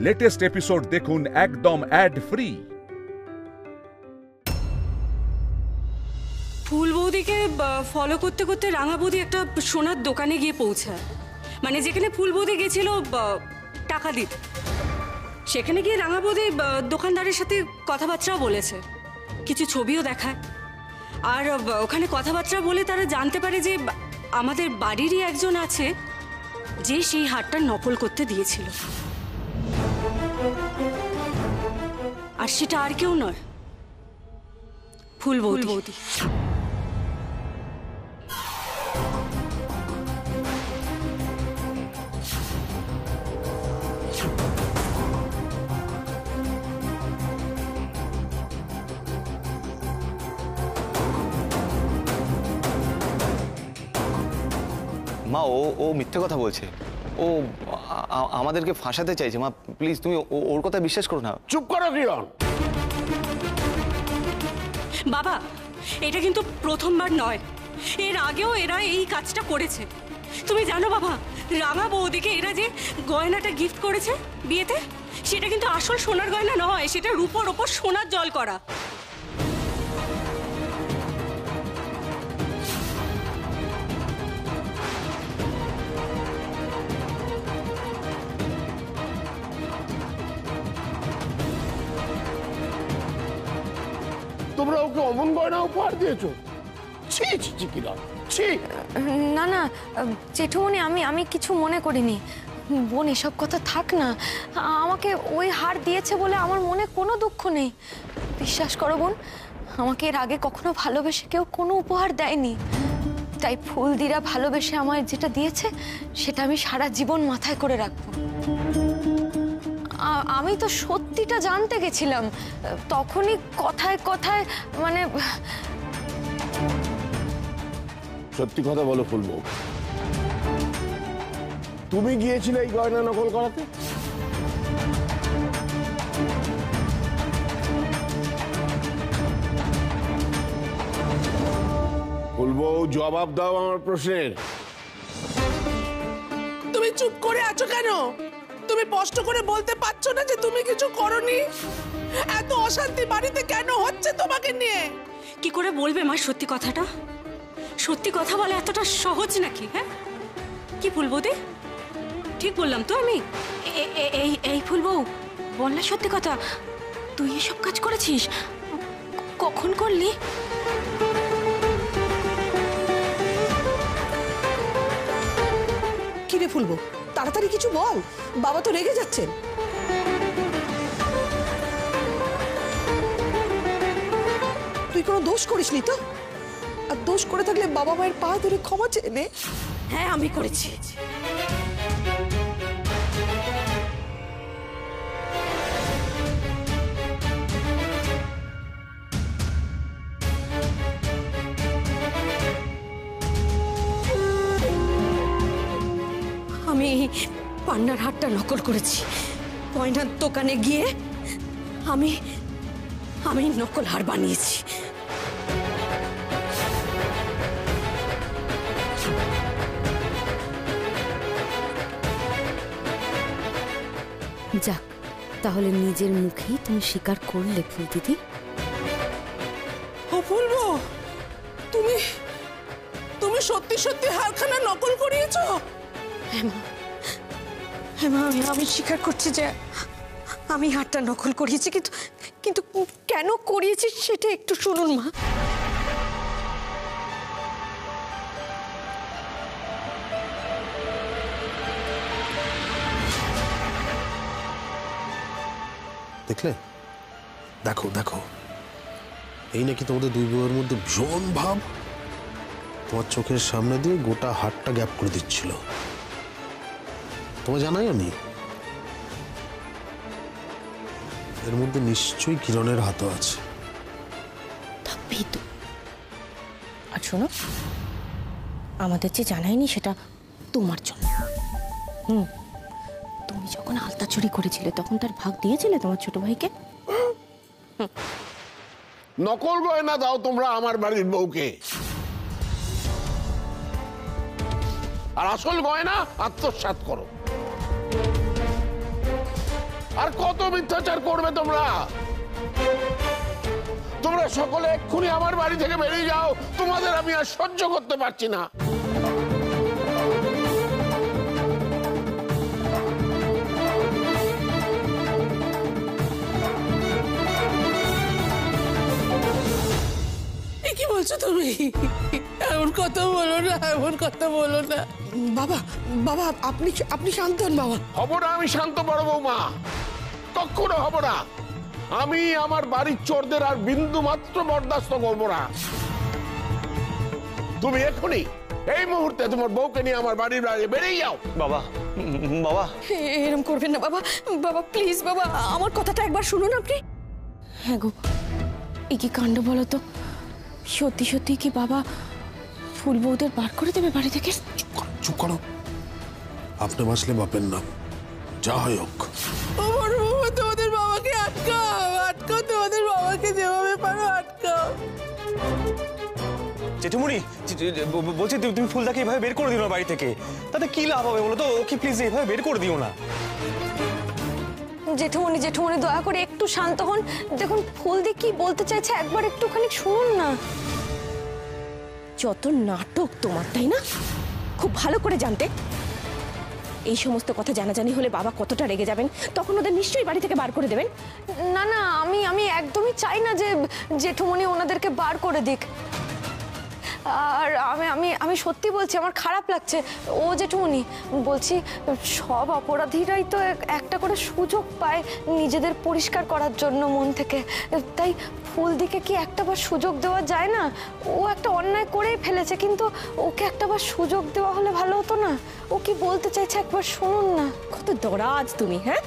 Latest episode দেখুন একদম add free. ফুল বৌদিকে ফলো করতে করতে রাঙা বৌদি একটা সোনার দোকানে গিয়ে পৌঁছায়, মানে যেখানে ফুল বৌদি গেছিল টাকা দিতে। সেখানে গিয়ে রাঙা বৌদি দোকানদারের সাথে কথাবার্তাও বলেছে, কিছু ছবিও দেখায়। আর ওখানে কথাবার্তা বলে তারা জানতে পারে যে আমাদের বাড়িরই একজন আছে যে সেই হারটা নকল করতে দিয়েছিল, আর সেটা আর কেউ নয়, ফুল বৌদি। মা ও মিথ্যে কথা বলছে, ও আমাদেরকে ফাঁসাতে চাইছে। মা প্লিজ তুমি ওর কথা বিশ্বাস করো না। চুপ করো কিরণ। বাবা, এটা কিন্তু প্রথমবার নয়, এর আগেও এরা এই কাজটা করেছে। তুমি জানো বাবা, রাঙা বৌদিকে এরা যে গয়নাটা গিফট করেছে বিয়েতে, সেটা কিন্তু আসল সোনার গয়না নয়, সেটা রূপোর ওপর সোনার জল করা। তোমরা ওকে অমন গয়না উপহার দিয়েছো? ছি ছি ছি কিরণ, ছি। না না জেঠুমনি, আমি কিছু মনে করিনি। বোন, এসব কথা থাক না। আমাকে ওই হার দিয়েছে বলে আমার মনে কোনো দুঃখ নেই। বিশ্বাস করো বোন, আমাকে এর আগে কখনো ভালোবেসে কেউ কোনো উপহার দেয়নি। তাই ফুলদিরা ভালোবেসে আমায় যেটা দিয়েছে সেটা আমি সারা জীবন মাথায় করে রাখবো। আমি তো সত্যিটা জানতে গেছিলাম, তখনই কথায় কথায় মানে। সত্যি কথা বলো ফুলবো, তুমি গিয়েছিলে এই গয়না নকল করাতে? ফুলবো, জবাব দাও আমার প্রশ্নের। তুমি চুপ করে আছো কেন? তুমি স্পষ্ট করে বলতে পারছো না যে তুমি কিছু করনি? এত অশান্তি বাড়িতে কেন হচ্ছে তোমাকে নিয়ে? কি করে বলবে মা সত্যি কথাটা? সত্যি কথা বলা এতটা সহজ নাকি? হ্যাঁ, কি ফুল বৌদি, ঠিক বললাম তো আমি? এই ফুল বউ, বল না সত্যি কথা, তুই এসব কাজ করেছিস? কখন করলি? কি রে ফুলবো, তাড়াতাড়ি কিছু বল, বাবা তো রেগে যাচ্ছেন। তুই কোনো দোষ করিসনি তো? আর দোষ করে থাকলে বাবা মায়ের পা ধরে ক্ষমা চেয়ে নে। হ্যাঁ, আমি করেছি। আমি পান্নার হারটা নকল করেছি। গয়নার দোকানে গিয়ে আমি নকল হার বানিয়েছি। যাক, তাহলে নিজের মুখেই তুমি স্বীকার করলে ফুল দিদি। ও ফুলবো, তুমি তুমি সত্যি সত্যি হারখানা নকল করিয়েছো? হ্যাঁ মা, আমি স্বীকার করছি যে আমি হারটা নকল করিয়েছি, কিন্তু কেন করিয়েছি সেটা একটু শুনুন মা। দেখলে, দেখো দেখো, এই নাকি তোমাদের দুই বউয়ের মধ্যে ভীষণ ভাব। তোমার চোখের সামনে দিয়ে গোটা হাতটা গ্যাপ করে দিচ্ছিল। তোমায় জানাই আমি, এর মধ্যে নিশ্চয়ই কিরণের হাতও আছে। থাকবেই তো। আর শোনো, আমাদের যে জানাইনি সেটা তোমার জন্য। তুমি যখন আলতা চুরি করেছিলে তখন তার ভাগ দিয়েছিলে তোমার ছোট ভাইকে? নকল গয়না দাও তোমরা আমার বাড়ির বউকে, আর আসল গয়না আত্মসাৎ করো। আর কত মিথ্যাচার করবে তোমরা? তোমরা সকলে এক্ষুনি আমার বাড়ি থেকে বেরিয়ে যাও, তোমাদের আমি আর সহ্য করতে পারছি না। কি বলছো তুমি? এমন কথা বলো না, এমন কথা বলো না। বাবা বাবা আপনি আপনি শান্ত হন বাবা। হব না আমি শান্ত বড় বৌমা, কখনো হব না। আমি আমার বাড়ির চোরদের আর বিন্দু মাত্র বরদাস্ত করবো না। তুমি এখনই এই মুহূর্তে তোমার বউকে নিয়ে আমার বাড়ির বাইরে বেরিয়ে যাও। বাবা, বাবা এরকম করবেন না বাবা। বাবা প্লিজ বাবা, আমার কথাটা একবার শুনুন আপনি। হ্যাঁ গো, এই কি কাণ্ড বলো তো? সত্যি সত্যি কি বাবা ফুল বউদের বার করে দেবে বাড়ি থেকে? চুপ করো। আপনি বাঁচলে বাপের নাম, যা হয় হোক। আমার বাবা, তোমাদের বাবাকে আটকাও, আটকাও, তোমাদের বাবাকে যেভাবে পারো আটকাও। জেঠুমনি বলছি তুমি ফুলদাকে এইভাবে বের করে দিও না বাড়ি থেকে, তাতে কি লাভ হবে বলো তো? ওকে প্লিজ এইভাবে বের করে দিও না। জেঠুমনি জেঠুমনি দয়া করে একটু শান্ত হন। দেখুন ফুলদি কি বলতে চাইছে একবার একটুখানি শুনুন না। যত নাটক তোমার, তাই না? খুব ভালো করে জানতে এই সমস্ত কথা জানাজানি হলে বাবা কতটা রেগে যাবেন, তখন ওদের নিশ্চয়ই বাড়ি থেকে বার করে দেবেন। না না, আমি একদমই চাই না যে জেঠুমনি ওনাদেরকে বার করে দিক। আর আমি সত্যি বলছি, আমার খারাপ লাগছে। ও জেঠুমনি বলছি, সব অপরাধীরাই তো একটা করে সুযোগ পায় নিজেদের পরিষ্কার করার জন্য মন থেকে। তাই ফুলদিকে কি একটাবার সুযোগ দেওয়া যায় না? ও একটা অন্যায় করেই ফেলেছে, কিন্তু ওকে একটাবার সুযোগ দেওয়া হলে ভালো হতো না? ও কি বলতে চাইছে একবার শুনুন না। কত দরাজ তুমি! হ্যাঁ,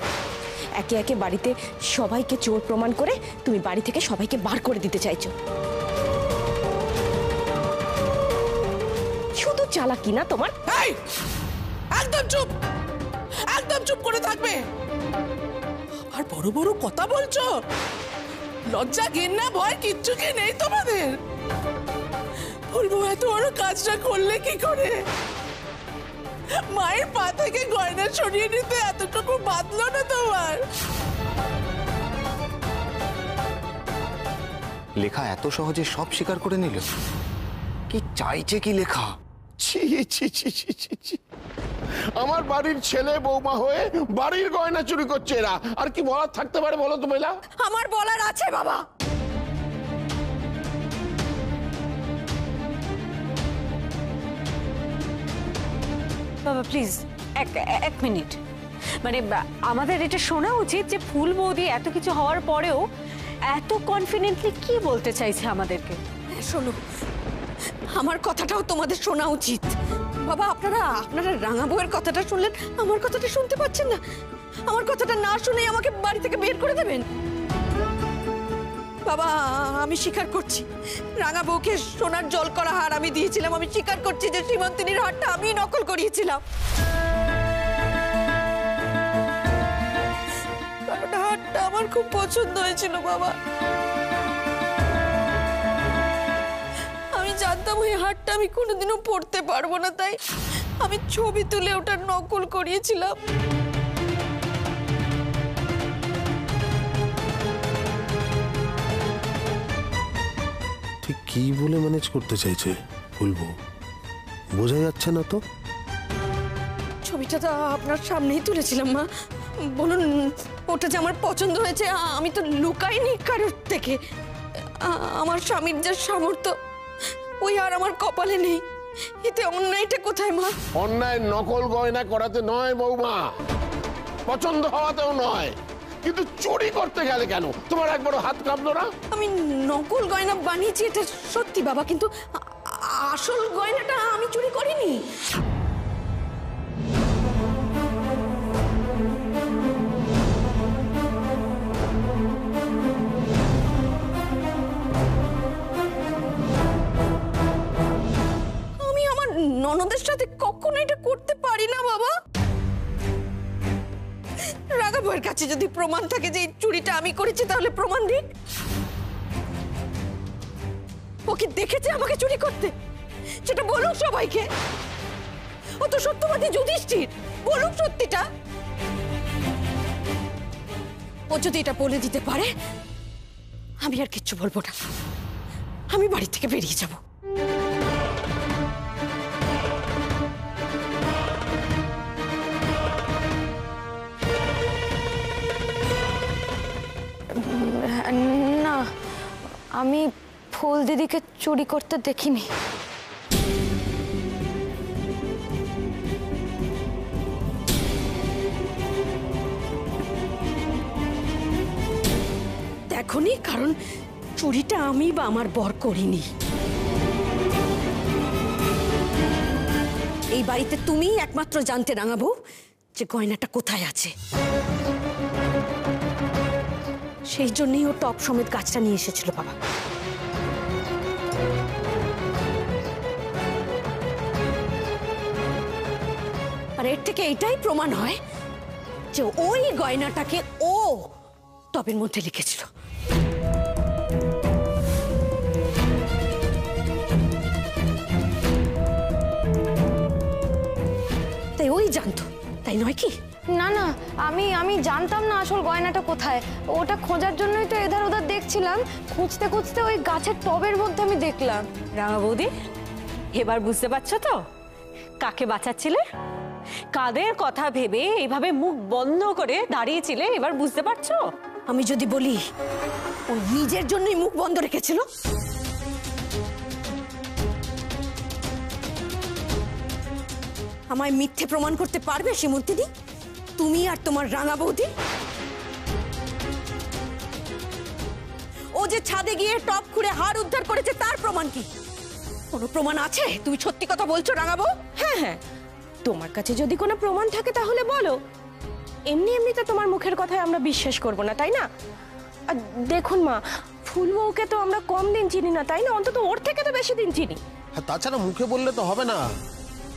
একে একে বাড়িতে সবাইকে চোর প্রমাণ করে তুমি বাড়ি থেকে সবাইকে বার করে দিতে চাইছো। শুধু চালাকি না তোমার। এই, একদম চুপ, একদম চুপ করে থাকবে। আর বড় বড় কথা বলছো? লজ্জা ঘেন্না ভয় কিচ্ছু কি নেই তোমাদের? বলবো এত বড় কাজটা করলে কি করে? মায়ের পা থেকে গয়না সরিয়ে নিতে এতটুকু বাঁধলো না তোমার? লেখা এত সহজে সব স্বীকার করে নিল? কি চাইছে কি লেখা? ছি ছি ছি ছি ছি ছি। আমার বাড়ির ছেলে বৌমা হয়ে বাড়ির গয়না চুরি করছে এরা। আর কি বলার থাকতে পারে বলো তো মেলা? আমার বলার আছে বাবা। বাবা প্লিজ এক মিনিট, মানে আমাদের এটা শোনা উচিত যে ফুল বৌদি এত কিছু হওয়ার পরেও এত কনফিডেন্টলি কি বলতে চাইছে আমাদেরকে। শোনো, আমার কথাটাও তোমাদের শোনা উচিত। বাবা আপনারা রাঙা বউয়ের কথাটা শুনলেন, আমার কথাটা শুনতে পাচ্ছেন না? আমার কথাটা না শুনে আমাকে বাড়ি থেকে বের করে দেবেন? বাবা আমি স্বীকার করছি, রাঙা বউকে সোনার জল করা হার আমি দিয়েছিলাম। আমি স্বীকার করছি যে সীমন্তিনীর হারটা আমি নকল করিয়েছিলাম। কারণ হারটা আমার খুব পছন্দ হয়েছিল বাবা। আমি জানতাম ওই হারটা আমি কোনোদিনও পড়তে পারবো না, তাই আমি ছবি তুলে ওটার নকল করিয়েছিলাম। ঠিক কি বলে ম্যানেজ করতে চাইছে ফুলবো, বোঝা যাচ্ছে না তো। ছবিটা তো আপনার সামনেই তুলেছিলাম মা। বলুন ওটা যে আমার পছন্দ হয়েছে আমি তো লুকাইনি কারোর থেকে। আমার স্বামীর যা সামর্থ্য ওই আর আমার কপালে নেই। এতে অন্যায়টা কোথায় মা? অন্যায় নকল গয়না করাতে নয় বৌমা, পছন্দ হওয়াতেও নয়, কিন্তু চুরি করতে গেলে কেন? তোমার একবারও হাত কাঁপলো না? আমি নকল গয়না বানিয়েছি এটা সত্যি বাবা, কিন্তু আসল গয়নাটা আমি চুরি করিনি। আমি আমার ননদের সাথে কখনো এটা করতে পারি না বাবা। রাঙা বউয়ের কাছে যদি প্রমাণ থাকে যে এই চুরিটা আমি করেছি তাহলে প্রমাণ দিক। ও কি দেখেছে আমাকে চুরি করতে? সেটা বলুক সবাইকে। ও তো সত্যবাদী যুধিষ্ঠির, বলুক সত্যিটা। ও যদি এটা বলে দিতে পারে আমি আর কিচ্ছু বলবো না, আমি বাড়ি থেকে বেরিয়ে যাব। না, আমি ফুল দিদিকে চুরি করতে দেখিনি। দেখনি, কারণ চুরিটা আমি বা আমার বর করিনি। এই বাড়িতে তুমিই একমাত্র জানতে রাঙাবো যে গয়নাটা কোথায় আছে। সেই জন্যই ও টপ সমেত গাছটা নিয়ে এসেছিল বাবা। আর এর থেকে এটাই প্রমাণ হয় যে ওই গয়নাটাকে ও টবের মধ্যে লিখেছিল। তাই ওই জানতো, তাই নয় কি? না না, আমি জানতাম না আসল গয়নাটা কোথায়। ওটা খোঁজার জন্যই তো এধার ওধার দেখছিলাম। খুঁজতে খুঁজতে ওই গাছের টবের মধ্যে আমি দেখলাম। রাঙা বৌদি, এবার বুঝতে পারছো তো কাকে বাঁচাচ্ছিলে? কাদের কথা ভেবে এইভাবে মুখ বন্ধ করে দাঁড়িয়েছিলে, এবার বুঝতে পারছো? আমি যদি বলি ও নিজের জন্যই মুখ বন্ধ রেখেছিল, আমায় মিথ্যে প্রমাণ করতে পারবে সীমন্তিনী? তুমি আর তোমার রাঙা বৌদি? ও যে ছাদে গিয়ে টপ খুঁড়ে হার উদ্ধার করেছে তার প্রমাণ কি? কোনো প্রমাণ আছে? তুমি সত্যি কথা বলছো রাঙা বউ? হ্যাঁ হ্যাঁ, তোমার কাছে যদি কোনো প্রমাণ থাকে তাহলে বলো। এমনি এমনি তো তোমার মুখের কথায় আমরা বিশ্বাস করব না, তাই না? আর দেখুন মা, ফুল বউকে তো আমরা কম দিন চিনি না, তাই না? অন্তত ওর থেকে তো বেশি দিন চিনি। হ্যাঁ, তাছাড়া মুখে বললে তো হবে না।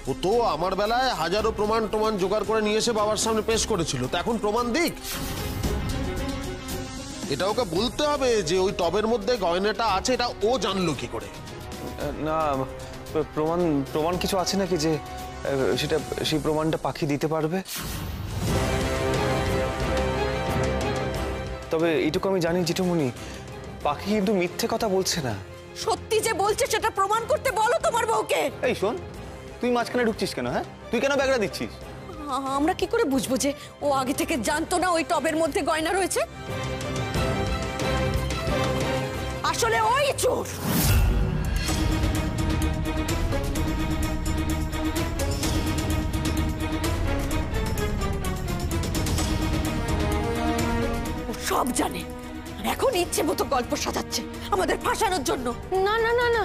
ও তো আমার বেলায় হাজারো প্রমাণ জোগাড় করে নিয়ে এসে বাবার সামনে পেশ করেছিল, তো এখন প্রমাণ দিক। এটা ওকে বলতে হবে যে ওই টবের মধ্যে গয়নাটা আছে, এটা ও জানলো কি করে? না, প্রমাণ কিছু আছে নাকি যে সেই প্রমাণটা পাখি দিতে পারবে? তবে এইটুকু আমি জানি জেঠুমনি, পাখি কিন্তু মিথ্যে কথা বলছে না। সত্যি যে বলছে সেটা প্রমাণ করতে বলো তোমার বউকে। এই শোন, তুই মাঝখানে ঢুকছিস কেন? হ্যাঁ, তুই কেন ব্যাগটা দিচ্ছিস? আমরা কি করে বুঝবো যে ও আগে থেকে জানতো না ওই টবের মধ্যে গয়না রয়েছে? আসলে ওই চোর। ও সব জানে, আর এখন ইচ্ছে মতো গল্প সাজাচ্ছে আমাদের ফাঁসানোর জন্য। না না না না,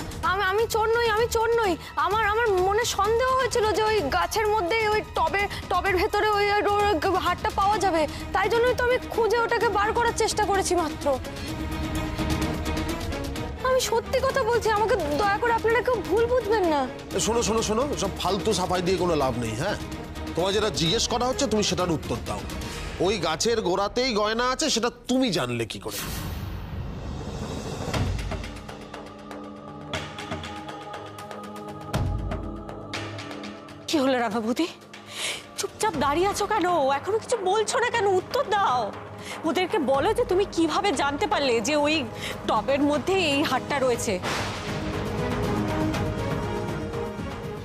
আমি চোর নই, আমি চোর নই। আমার মনে সন্দেহ হয়েছিল যে ওই গাছের মধ্যে ওই টবের ভেতরে ওই হারটা পাওয়া যাবে, তাই জন্যই তো আমি খুঁজে ওটাকে বার করার চেষ্টা করেছি মাত্র। আমি সত্যি কথা বলছি, আমাকে দয়া করে আপনারা কেউ ভুল বুঝবেন না। শোনো শোনো শোনো, সব ফালতু সাফাই দিয়ে কোনো লাভ নেই। হ্যাঁ, তোমার যেটা জিজ্ঞেস করা হচ্ছে তুমি সেটার উত্তর দাও। ওই গাছের গোড়াতেই গয়না আছে, সেটা তুমি জানলে কি করে? কি হলো রাঙা বৌদি? চুপচাপ দাঁড়িয়ে আছো কেন? এখনো কিছু বলছো না কেন? উত্তর দাও। ওদেরকে বলো যে তুমি কিভাবে জানতে পারলে যে ওই টবের মধ্যে এই হারটা রয়েছে।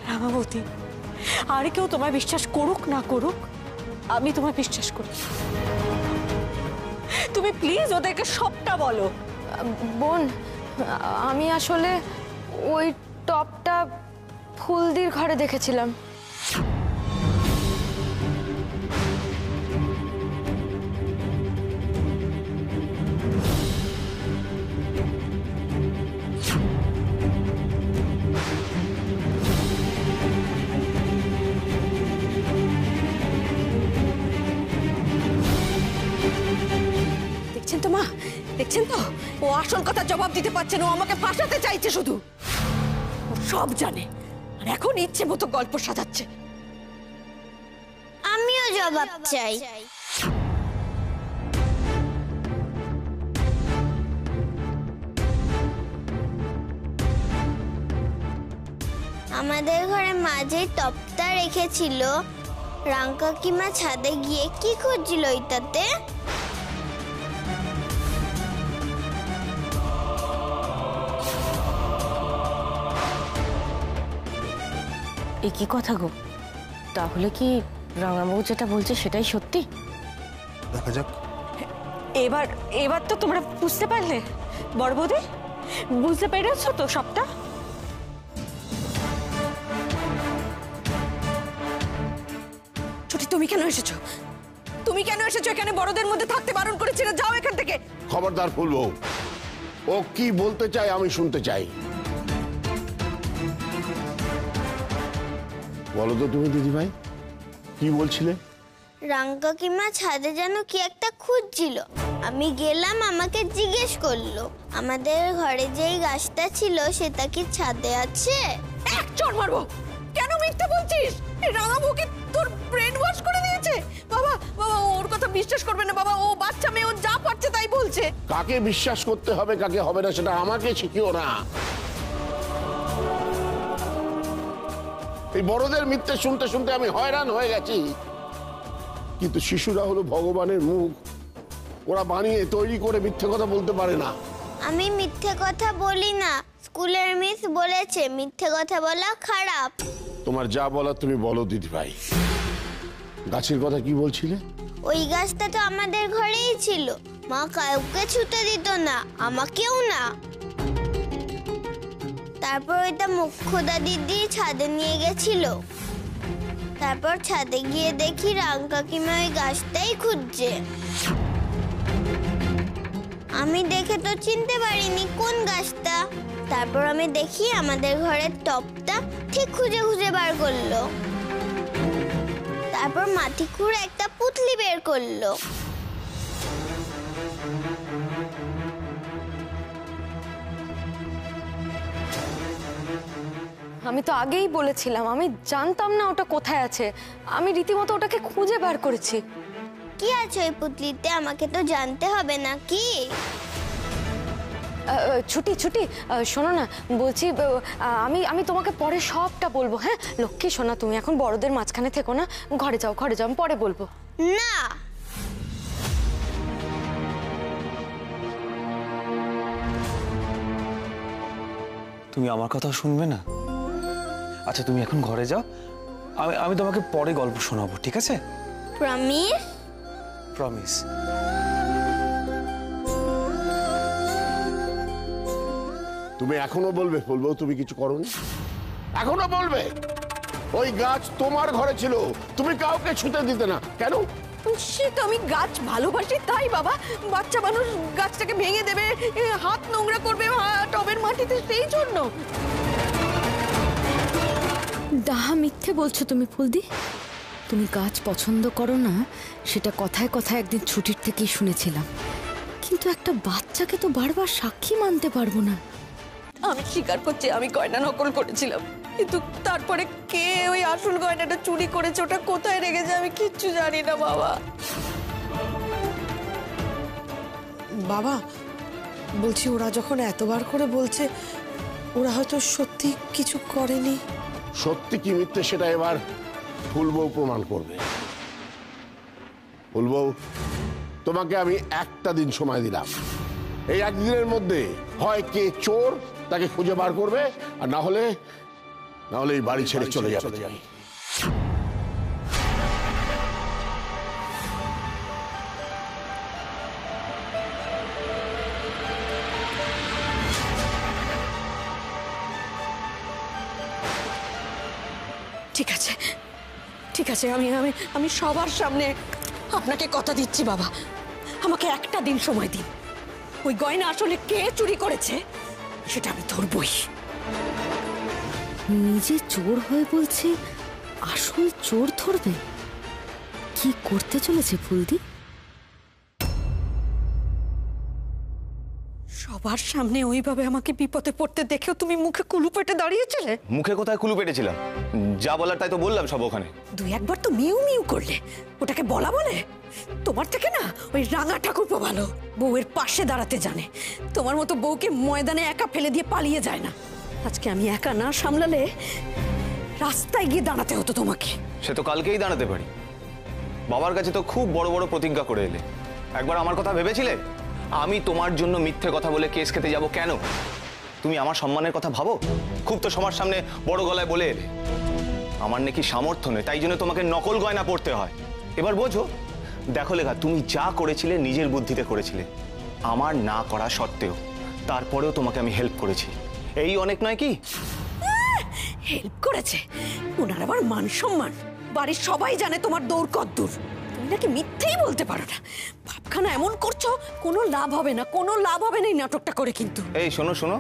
রাঙা বৌদি, আর কেউ তোমায় বিশ্বাস করুক না করুক, আমি তোমায় বিশ্বাস করি। তুমি প্লিজ ওদেরকে সবটা বলো। বোন, আমি আসলে ওই টবটা ফুলদির ঘরে দেখেছিলাম। দেখছেন তো মা, দেখছেন তো? ও আসল কথা জবাব দিতে পারছে না, ও আমাকে ফাঁসাতে চাইছে শুধু। ও সব জানে, আর এখন ইচ্ছে মতো গল্প সাজাচ্ছে। আমিও জবাব চাই। আমাদের ঘরে মাঝে টপটা রেখেছিল, রাঙ্কাকিমা ছাদে গিয়ে কি করছিল ওইটাতে? এ কি কথা গো? তাহলে কি রাঙাবাবু যেটা বলছে সেটাই সত্যি? দেখা যাক। এবার এবার তো তোমরা বুঝতে পারলে? বড় বৌদি বুঝতে পেরেছো তো সবটা? ছুটি, তুমি কেন এসেছো? তুমি কেন এসেছো এখানে? বড়দের মধ্যে থাকতে বারণ করেছিল, যাও এখান থেকে। খবরদার ফুলবউ, ও কি বলতে চায় আমি শুনতে চাই। বলো তো তুমি দিদিভাই, কি বলছিলে? রাঙ্কাকিমা ছাদে যেন কি একটা খুঁজছিল। আমি গেলাম, আমাকে জিজ্ঞেস করলো আমাদের ঘরে যেই গাছটা ছিল সেটা কি ছাদে আছে। এক চড় মারবো। কেন মিথ্যে বলছিস? রাঙাবুকে তোর ব্রেন ওয়াশ করে দিয়েছে। বাবা বাবা, ওর কথা বিশ্বাস করবে না বাবা, ও বাচ্চা মেয়ে, ও যা পারছে তাই বলছে। কাকে বিশ্বাস করতে হবে কাকে হবে না সেটা আমাকে শিখিও না। এই বড়দের মিথ্যে শুনতে শুনতে আমি হয়রান হয়ে গেছি। কিন্তু শিশুরা হলো ভগবানের মুখ, ওরা বানিয়ে তৈরি করে মিথ্যে কথা বলতে পারে না। আমি মিথ্যে কথা বলি না, স্কুলের মিস বলেছে মিথ্যে কথা বলা খারাপ। তোমার যা বলার তুমি বলো দিদিভাই। গাছের কথা কি বলছিলে? ওই গাছটা তো আমাদের ঘরেই ছিল, মা কাউকে ছুতে দিত না, আমাকেও না। তারপর ওইটা মুখ্যদা দিদি ছাদে নিয়ে গেছিল। তারপর ছাদে গিয়ে দেখি রাঙ্কাকিমা ওই গাছটাই খুঁজছে। আমি দেখে তো চিনতে পারিনি কোন গাছটা। তারপর আমি দেখি আমাদের ঘরের টপটা ঠিক খুঁজে খুঁজে বার করলো। তারপর মাটি খুঁড়ে একটা পুঁটলি বের করলো। আমি তো আগেই বলেছিলাম, আমি জানতাম না ওটা কোথায় আছে। আমি রীতিমতো ওটাকে খুঁজে বার করেছি। কি আছে ওই পুঁটলিতে আমাকে তো জানতে হবে না কি? ছুটি ছুটি, শোনো না, বলছি আমি আমি তোমাকে পরে সবটা বলবো। হ্যাঁ লক্ষ্মী শোনা, তুমি এখন বড়দের মাঝখানে থেকো না, ঘরে যাও ঘরে যাও, আমি পরে বলবো। না, তুমি আমার কথা শুনবে না? আচ্ছা তুমি এখন ঘরে যাও, আমি তোমাকে পরে গল্প শোনাবো, ঠিক আছে? প্রমিস? প্রমিস। তুমি এখনো বলবে ফুলবউ তুমি কিছু করোনি? এখনো বলবে? ওই গাছ তোমার ঘরে ছিল, তুমি কাউকে ছুতে দিতে না, কেন? সে তো আমি গাছ ভালোবাসি তাই বাবা। বাচ্চা মানুষ গাছটাকে ভেঙে দেবে, হাত নোংরা করবে টবের মাটিতে, সেই জন্য। ডাহা মিথ্যে বলছো তুমি ফুলদি। তুমি গাছ পছন্দ করো না সেটা কথায় কথায় একদিন ছুটির থেকেই শুনেছিলাম, কিন্তু একটা বাচ্চাকে তো বারবার সাক্ষী মানতে পারবো না। আমি স্বীকার করছি আমি গয়না নকল করেছিলাম, কিন্তু তারপরে কে ওই আসল গয়নাটা চুরি করেছে, ওটা কোথায় রেখেছে আমি কিচ্ছু জানি না বাবা। বাবা বলছি, ওরা যখন এতবার করে বলছে ওরা হয়তো সত্যি কিছু করেনি। সত্যি কি মিথ্যে সেটা এবার ফুলবউ প্রমাণ করবে। ফুলবউ, তোমাকে আমি একটা দিন সময় দিলাম। এই একদিনের মধ্যে হয় কে চোর তাকে খুঁজে বার করবে, আর না হলে এই বাড়ি ছেড়ে চলে যাবে। ঠিক আছে ঠিক আছে, আমি আমি আমি সবার সামনে আপনাকে কথা দিচ্ছি বাবা, আমাকে একটা দিন সময় দিন। ওই গয়না আসলে কে চুরি করেছে সেটা আমি ধরবই। নিজে চোর হয়ে বলছে আসল চোর ধরবে? কি করতে চলেছে ফুলদি? সবার সামনে ওইভাবে আমাকে বিপদে পড়তে দেখেও তুমি মুখে কুলু পেটে দাঁড়িয়েছিলে? মুখে কোথায় কুলু পেটেছিলাম? যা বলার তাই তো বললাম সব ওখানে। দুই একবার তো মিউ মিউ করলে, ওটাকে বলা বলে? তোমার থেকে না ওই রাঙা ঠাকুরপো ভালো, বউয়ের পাশে দাঁড়াতে জানে। তোমার মতো বউকে ময়দানে একা ফেলে দিয়ে পালিয়ে যায় না। আজকে আমি একা না সামলালে রাস্তায় গিয়ে দাঁড়াতে হতো তোমাকে। সে তো কালকেই দাঁড়াতে পারি। বাবার কাছে তো খুব বড় বড় প্রতিজ্ঞা করে এলে, একবার আমার কথা ভেবেছিলে? আমি তোমার জন্য মিথ্যে কথা বলে কেস খেতে যাব কেন? তুমি আমার সম্মানের কথা ভাবো? খুব তো সবার সামনে বড় গলায় বলে এলে। আমার নাকি সামর্থ্য নেই, তাই জন্য তোমাকে নকল গয়না পড়তে হয়। এবার বোঝো। দেখো লেখা, তুমি যা করেছিলে নিজের বুদ্ধিতে করেছিলে, আমার না করা সত্ত্বেও তারপরেও তোমাকে আমি হেল্প করেছি, এই অনেক নয় কি? হেল্প করেছে? ওনার আবার মান সম্মান, বাড়ির সবাই জানে তোমার দৌড় কদ্দূর। তুমি নাকি মিথ্যেই বলতে পারো না। ভাবখানা এমন করছো, কোনো লাভ হবে না, কোনো লাভ হবে না এই নাটকটা করে। কিন্তু এই শোনো শোনো,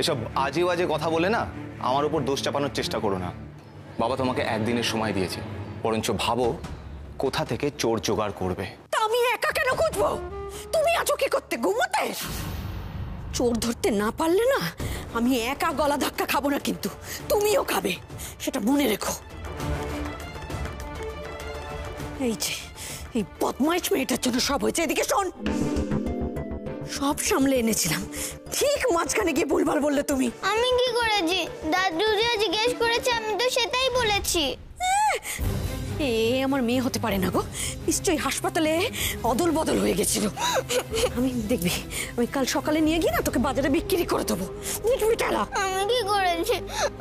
এসব আজে বাজে কথা বলে না আমার উপর দোষ চাপানোর চেষ্টা করো না। বাবা তোমাকে একদিনের সময় দিয়েছে, বরঞ্চ ভাবো কোথা থেকে চোর জোগাড় করবে। তা আমি একা কেন খুঁজবো? তুমি আছো কি করতে? ঘুমোতে? চোর ধরতে না পারলে না আমি একা গলা ধাক্কা খাবো না, কিন্তু তুমিও খাবে, সেটা মনে রেখো। এই যে এই বদমাইশ মেয়েটার জন্য সব হয়েছে। এদিকে শোন, সব সামলে এনেছিলাম, ঠিক মাঝখানে গিয়ে ভুলভাল বললে তুমি। আমি কি করেছি? দাদু যা জিজ্ঞেস করেছে আমি তো সেটাই বলেছি। এ আমার মেয়ে হতে পারে না গো, নিশ্চয়ই হাসপাতালে অদল বদল হয়ে গেছিল। আমি দেখবি, আমি কাল সকালে নিয়ে গিয়ে না তোকে বাজারে বিক্রি করে দেবো। আমি কি করেছি?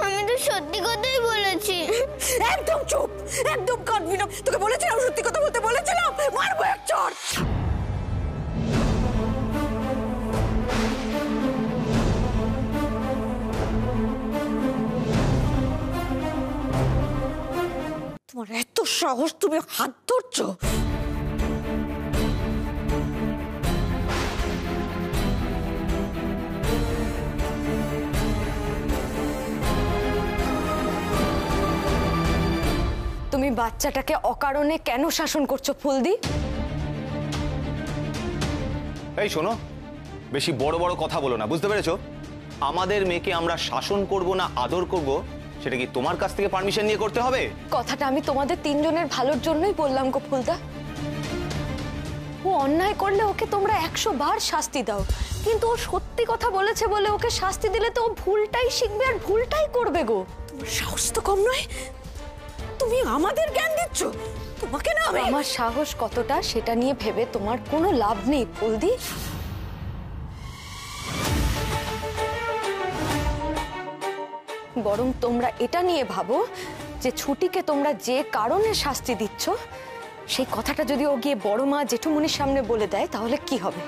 আমি তো সত্যি কথাই বলেছি। একদম চুপ, একদম কাঁদবি না। তোকে বলেছিলাম সত্যি কথা বলতে, বলেছিলাম মারবো এক চড়। তোমার এত সাহস, তুমি হাত ধরছো? তুমি বাচ্চাটাকে অকারণে কেন শাসন করছো ফুলদি? এই শোনো, বেশি বড় বড় কথা বলো না, বুঝতে পেরেছো? আমাদের মেয়েকে আমরা শাসন করব না আদর করব, সেটা কি তোমার কাছ থেকে পারমিশন নিয়ে করতে হবে? কথাটা আমি তোমাদের তিনজনের ভালোর জন্যই বললাম গো ফুলদা। ও অন্যায় করলে ওকে তোমরা 100 বার শাস্তি দাও, কিন্তু ও সত্যি কথা বলেছে বলে ওকে শাস্তি দিলে তো ও ভুলটাই শিখবে আর ভুলটাই করবে গো। তোমার সাহস তো কম নয়, তুমি আমাদের জ্ঞান দিচ্ছ। তোমাকে না আমার সাহস কতটা সেটা নিয়ে ভেবে তোমার কোনো লাভ নেই ফুলদি। বরং তোমরা এটা নিয়ে ভাবো যে ছুটিকে তোমরা যে কারণে শাস্তি দিচ্ছ সেই কথাটা যদি ও গিয়ে বড় মা জেঠুমনির সামনে বলে দেয় তাহলে কি হবে।